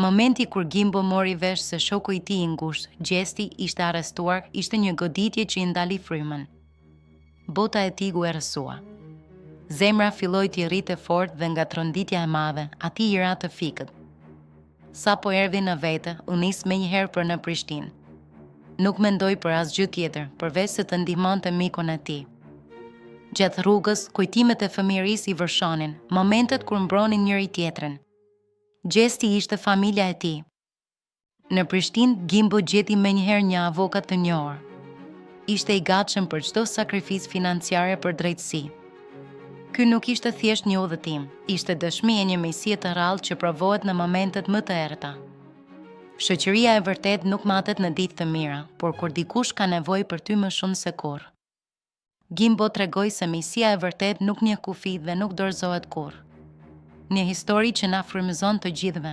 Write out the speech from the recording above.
Momenti kur Gimbo mori vesh se shoku i tij i ngushtë, Gjesti, ishte arrestuar, ishte një goditje që i ndali frymën. Bota e tij u errësua. Zemra filloi t'i rritë fort dhe nga tronditja e madhe, ati i ra të fikët. Sa po erdhi në vete, u nis menjëherë për në Prishtinë. Nuk mendoi për asgjë tjetër, përveç se të ndihmonte mikun e tij. Gjatë rrugës, kujtimet e fëmijërisë i vërshonin, momentet kur mbronin njëri tjetrin. Gjesti ishte familja e tij. Në Prishtinë, Gimbo gjeti menjëherë një avokat të njohur. Ishte i gatshëm për çdo sakrificë financiare për drejtësi. Ky nuk ishte thjesht një udhëtim, ishte dëshmi e një mejësie të rrallë që provohet në momentet më të errëta. Shoqëria e vërtet nuk matet në ditë të mira, por kur dikush ka nevojë për ty më shumë se kurrë. Gimbo tregoi se mejësia e vërtet nuk njeh kufi dhe nuk dorëzohet kurrë. Një histori që na frymëzon të gjithëve.